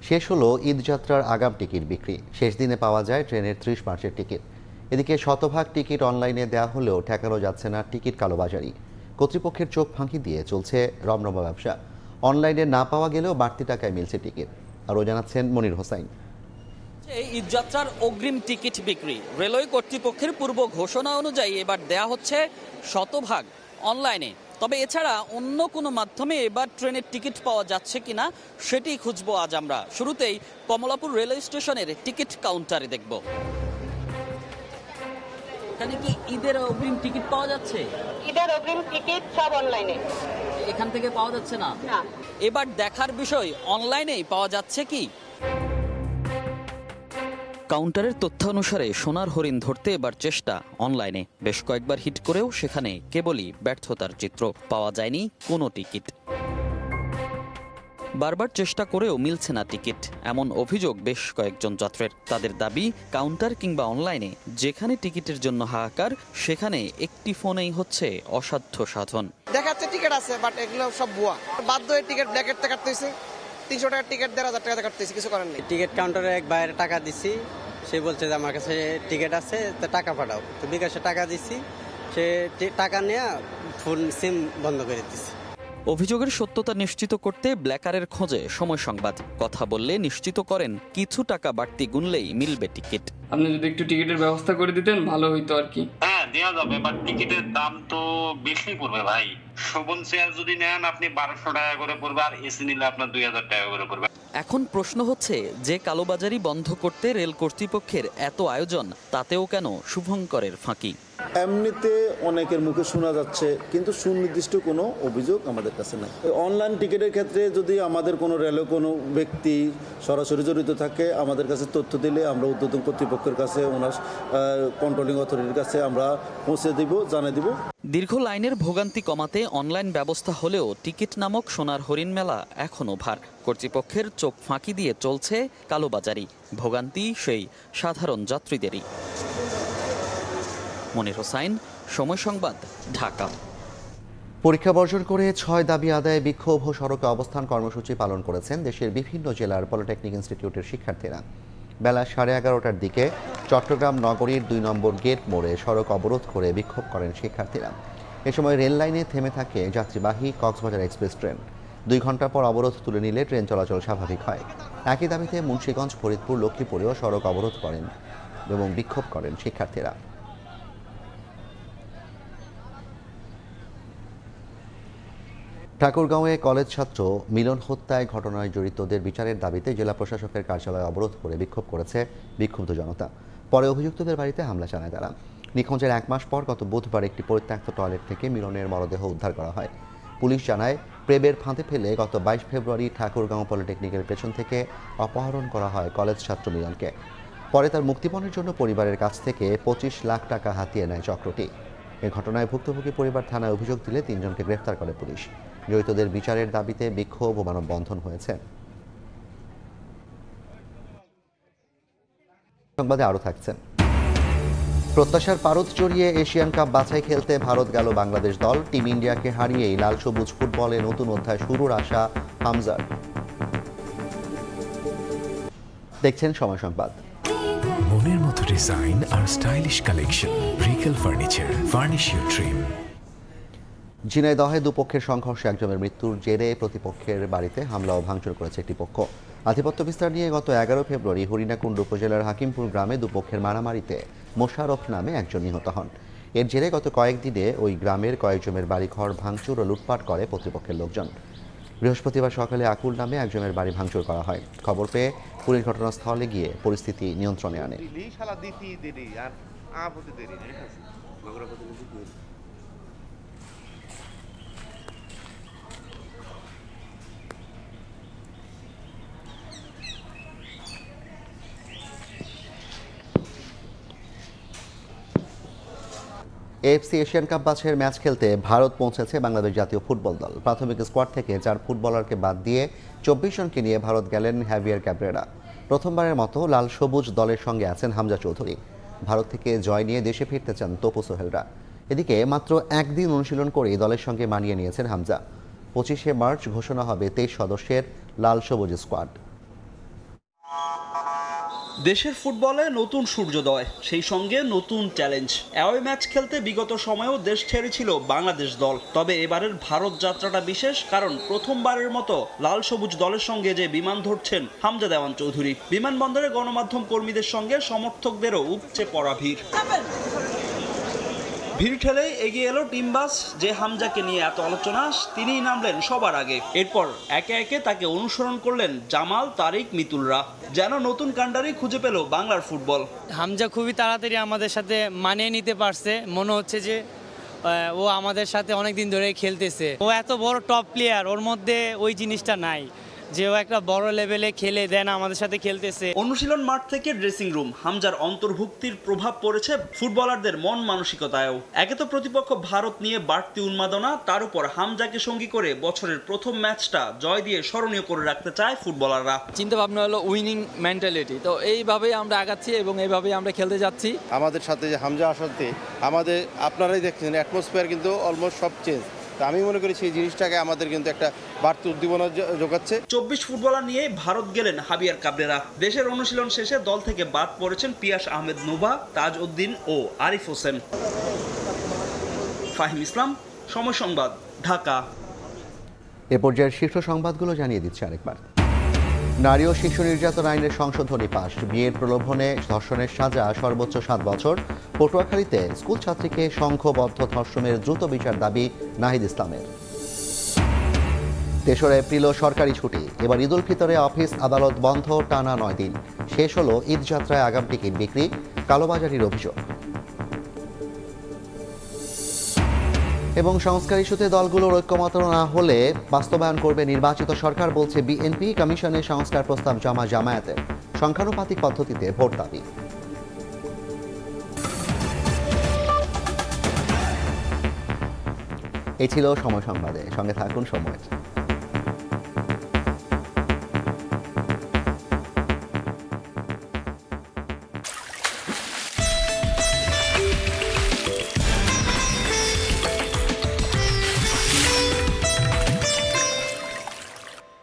শেষ হলো ঈদযাত্রার আগাম টিকিট বিক্রি। শেষ দিনে পাওয়া যায় ট্রেনের 30 মার্চের টিকিট। এদিকে শতভাগ টিকিট অনলাইনে দেওয়া হলেও ঠেকানো যাচ্ছে না টিকিট কালোবাজারি। কর্তৃপক্ষের চোখ ফাঁকি দিয়ে চলছে রমরমা ব্যবসা। অনলাইনে না পাওয়া গেলেও বাড়তি টাকায় মিলছে টিকিট। আরও জানাচ্ছেন মনির হোসাইন। ঈদযাত্রার অগ্রিম টিকিট বিক্রি রেলওয়ে কর্তৃপক্ষের পূর্ব ঘোষণা অনুযায়ী এবার দেয়া হচ্ছে শতভাগ অনলাইনে। তবে এছাড়া অন্য কোনো মাধ্যমে এবার ট্রেনের টিকিট পাওয়া যাচ্ছে কিনা সেটি খুঁজবো আজ আমরা। শুরুতেই কমলাপুর রেলওয়ে স্টেশনের টিকিট কাউন্টারে দেখব এখানে কি ঈদের অগ্রিম টিকিট পাওয়া যাচ্ছে। ঈদের অগ্রিম টিকিট সব অনলাইনে, এখান থেকে পাওয়া যাচ্ছে না। এবার দেখার বিষয় অনলাইনেই পাওয়া যাচ্ছে কি। কাউন্টারের তথ্য অনুসারে সোনার হরিণ ধরতে এবার চেষ্টা অনলাইনে। বেশ কয়েকবার হিট করেও সেখানে কেবলই ব্যর্থতার চিত্র, পাওয়া যায়নি কোনো টিকিট। বারবার চেষ্টা করেও মিলছে না টিকিট, এমন অভিযোগ বেশ কয়েকজন যাত্রীর। তাদের দাবি, কাউন্টার কিংবা অনলাইনে যেখানে টিকিটের জন্য হাহাকার, সেখানে একটি ফোনেই হচ্ছে অসাধ্য সাধন। দেখাচ্ছে টিকিট আছে, বাট এগুলো সব ভুয়া। বাধ্য হয়ে টিকিট ব্ল্যাকেট থেকে কাটতেছে। 300 টাকার টিকিট 1,500 টাকা কাটতেছে, কিছু করার নেই। টিকিট কাউন্টারে এক বাইরে টাকা দিছি, সে বলছে যে আমার কাছে টিকিট আছে, তো টাকা পাঠাও। তো বিকাশে টাকা দিছি, সে টাকা নিয়ে ফোন সিম বন্ধ করে দিচ্ছে। অভিযোগের সত্যতা নিশ্চিত করতে ব্ল্যাকারের খোঁজে সময় সংবাদ। কথা বললে নিশ্চিত করেন কিছু টাকা বাড়তি গুনলেই মিলবে টিকিট। আপনি যদি একটু টিকিটের ব্যবস্থা করে দিতেন ভালো হইতো আর কি। হ্যাঁ, দেওয়া যাবে, বাট টিকিটের দাম তো বেশি পড়বে ভাই। শোভন চেয়ার যদি নেন আপনি 1200 টাকা করে পড়বে, আর এসি নিলে আপনার 2000 টাকা করে পড়বে। এখন প্রশ্ন হচ্ছে, যে কালোবাজারি বন্ধ করতে রেল কর্তৃপক্ষের এত আয়োজন, তাতেও কেন শুভঙ্করের ফাঁকি? এমনিতে অনেকের মুখে শোনা যাচ্ছে, কিন্তু সুনির্দিষ্ট কোনো অভিযোগ আমাদের কাছে নাই। অনলাইন টিকিটের ক্ষেত্রে যদি আমাদের কোনো রেলওয়ে কোনো ব্যক্তি সরাসরি জড়িত থাকে, আমাদের কাছে তথ্য দিলে আমরা ঊর্ধ্বতন কর্তৃপক্ষের কাছে, ওনার কন্ট্রোলিং অথরিটির কাছে আমরা পৌঁছে দিব, জানিয়ে দিব। দীর্ঘ লাইনের ভোগান্তি কমাতে অনলাইন ব্যবস্থা হলেও টিকিট নামক সোনার হরিণ মেলা এখনও ভার। কর্তৃপক্ষের চোখ ফাঁকি দিয়ে চলছে কালোবাজারি। ভোগান্তি সেই সাধারণ যাত্রীদেরই। মনির হোসাইন, সময় সংবাদ, ঢাকা। পরীক্ষা বর্জন করে 6 দাবি আদায়ে বিক্ষোভ ও সড়কে অবস্থান কর্মসূচি পালন করেছেন দেশের বিভিন্ন জেলার পলিটেকনিক ইনস্টিটিউটের শিক্ষার্থীরা। বেলা 11:30টার দিকে চট্টগ্রাম নগরীর 2 নম্বর গেট মোড়ে সড়ক অবরোধ করে বিক্ষোভ করেন শিক্ষার্থীরা। এ সময় রেল লাইনে থেমে থাকে যাত্রীবাহী কক্সবাজার এক্সপ্রেস ট্রেন। 2 ঘন্টা পর অবরোধ তুলে নিলে ট্রেন চলাচল স্বাভাবিক হয়। একই দাবিতে মুন্সিগঞ্জ, ফরিদপুর, লক্ষ্মীপুরেও সড়ক অবরোধ করেন এবং বিক্ষোভ করেন শিক্ষার্থীরা। ঠাকুরগাঁওয়ে কলেজ ছাত্র মিলন হত্যায় ঘটনায় জড়িতদের বিচারের দাবিতে জেলা প্রশাসকের কার্যালয় অবরোধ করে বিক্ষোভ করেছে বিক্ষুব্ধ জনতা। পরে অভিযুক্তদের বাড়িতে হামলা চালায় তারা। নিখোঁজের 1 মাস পর গত বুধবার একটি পরিত্যক্ত টয়লেট থেকে মিলনের মরদেহ উদ্ধার করা হয়। পুলিশ জানায়, প্রেমের ফাঁদে ফেলে গত 22 ফেব্রুয়ারি ঠাকুরগাঁও পলিটেকনিকের পেছন থেকে অপহরণ করা হয় কলেজ ছাত্র মিলনকে। পরে তার মুক্তিপণের জন্য পরিবারের কাছ থেকে 25 লাখ টাকা হাতিয়ে নেয় চক্রটি। এ ঘটনায় ভুক্তভোগী পরিবার থানায় অভিযোগ দিলে 3 জনকে গ্রেফতার করে পুলিশ। জড়িতদের বিচারের দাবিতে বিক্ষোভ ও মানববন্ধন হয়েছে। সংবাদে আরও থাকছেন। প্রত্যাশার পারদ চড়িয়ে এশিয়ান কাপ বাছাই খেলতে ভারত গেল বাংলাদেশ দল। টিম ইন্ডিয়াকে হারিয়েই লাল সবুজ ফুটবলে নতুন অধ্যায় শুরুর আশা হামজার। দেখছেন সময় সংবাদ। মনের মতো ডিজাইন আর stylish collection, Regal furniture, furnish your dream. ঝিনাইদহে দুপক্ষের সংঘর্ষে একজনের মৃত্যুর জেরে প্রতিপক্ষের বাড়িতে হামলা ও ভাঙচুর করেছে একটি পক্ষ। আধিপত্য বিস্তার নিয়ে গত 11 ফেব্রুয়ারি হরিণাকুণ্ড উপজেলার হাকিমপুর গ্রামে দুপক্ষের মারামারিতে মোশারফ নামে একজন নিহত হন। এর জেরে গত কয়েকদিনে ওই গ্রামের কয়েকজনের বাড়িঘর ভাঙচুর ও লুটপাট করে প্রতিপক্ষের লোকজন। বৃহস্পতিবার সকালে আকুল নামে একজনের বাড়ি ভাঙচুর করা হয়। খবর পেয়ে পুলিশ ঘটনাস্থলে গিয়ে পরিস্থিতি নিয়ন্ত্রণে আনে। এএফসি এশিয়ান কাপ বাছাইয়ের ম্যাচ খেলতে ভারত পৌঁছেছে বাংলাদেশ জাতীয় ফুটবল দল। প্রাথমিক স্কোয়াড থেকে 4 ফুটবলারকে বাদ দিয়ে 24 জনকে নিয়ে ভারত গেলেন হ্যাভিয়ার ক্যাব্রেরা। প্রথমবারের মতো লাল সবুজ দলের সঙ্গে আছেন হামজা চৌধুরী। ভারত থেকে জয় নিয়ে দেশে ফিরতে চান তপু সোহেলরা। এদিকে মাত্র একদিন অনুশীলন করেই দলের সঙ্গে মানিয়ে নিয়েছেন হামজা। 25শে মার্চ ঘোষণা হবে 23 সদস্যের লাল সবুজ স্কোয়াড। দেশের ফুটবলে নতুন সূর্যোদয়, সেই সঙ্গে নতুন চ্যালেঞ্জ। অ্যাওয়ে ম্যাচ খেলতে বিগত সময়েও দেশ ছেড়েছিল বাংলাদেশ দল, তবে এবারের ভারত যাত্রাটা বিশেষ, কারণ প্রথমবারের মতো লাল সবুজ দলের সঙ্গে যে বিমান ধরছেন হামজা দেওয়ান চৌধুরী। বিমানবন্দরে গণমাধ্যম কর্মীদের সঙ্গে সমর্থকদেরও উপচে পড়া ভিড়। ভিড় ঠেলেই এগিয়ে এলো টিম বাস। যে হামজাকে নিয়ে এত আলোচনা, তিনিই নামলেন সবার আগে। এরপর একে একে তাকে অনুসরণ করলেন জামাল, তারিক, মিতুলরা। যেন নতুন কান্ডারি খুঁজে পেল বাংলার ফুটবল। হামজা খুবই তাড়াতাড়ি আমাদের সাথে মানিয়ে নিতে পারছে। মনে হচ্ছে যে ও আমাদের সাথে অনেকদিন ধরে খেলতেছে। ও এত বড় টপ প্লেয়ার, ওর মধ্যে ওই জিনিসটা নাই যে ও একটা বড় লেভেলে খেলে দেন আমাদের সাথে খেলতেছে। অনুশীলন মাঠ থেকে ড্রেসিং রুম, হামজার অন্তর্ভুক্তির প্রভাব পড়েছে ফুটবলারদের মন মানসিকতায়ও। একে তো প্রতিপক্ষ ভারত নিয়ে বাড়তি উন্মাদনা, তার উপর হামজাকে সঙ্গী করে বছরের প্রথম ম্যাচটা জয় দিয়ে স্মরণীয় করে রাখতে চায় ফুটবলাররা। চিন্তা ভাবনা হলো উইনিং মেন্টালিটি, তো এইভাবেই আমরা আগাচ্ছি এবং এইভাবেই আমরা খেলতে যাচ্ছি। আমাদের সাথে যে হামজা আসাতে আমাদের, আপনারাই দেখছেন অ্যাটমসফিয়ার কিন্তু অলমোস্ট সব চেঞ্জ। আমি মনে করি সেই জিনিসটাকে আমাদের কিন্তু একটা বাড়তি উদ্দীপনা যোগাচ্ছে। 24 ফুটবলার নিয়ে ভারত গেলেন হাবিয়ার কাবরেরা। দেশের অনুশীলন শেষে দল থেকে বাদ পড়েছেন পিয়াস আহমেদ নোভা, তাজ উদ্দিন ও আরিফ হোসেন। ফাহিম ইসলাম, সময় সংবাদ, ঢাকা। এ পর্যায়ের শীর্ষ সংবাদগুলো জানিয়ে দিচ্ছে আরেকবার। নারী ও শিশু নির্যাতন আইনের সংশোধনী পাশ, বিয়ের প্রলোভনে ধর্ষণের সাজা সর্বোচ্চ 7 বছর। পটুয়াখালীতে স্কুল ছাত্রীকে সংঘবদ্ধ ধর্ষণের দ্রুত বিচার দাবি নাহিদ ইসলামের। 3 এপ্রিলও সরকারি ছুটি, এবার ঈদ উল ফিতরে অফিস আদালত বন্ধ টানা 9 দিন। শেষ হলো ঈদ যাত্রায় আগাম টিকিট বিক্রি, কালোবাজারির অভিযোগ। এবং সংস্কার ইস্যুতে দলগুলোর ঐক্যমত না হলে বাস্তবায়ন করবে নির্বাচিত সরকার, বলছে বিএনপি। কমিশনে সংস্কার প্রস্তাব জমা জামায়াতের, সংখ্যানুপাতিক পদ্ধতিতে ভোট দাবি। এই ছিল সময় সংবাদে, সঙ্গে থাকুন সময়।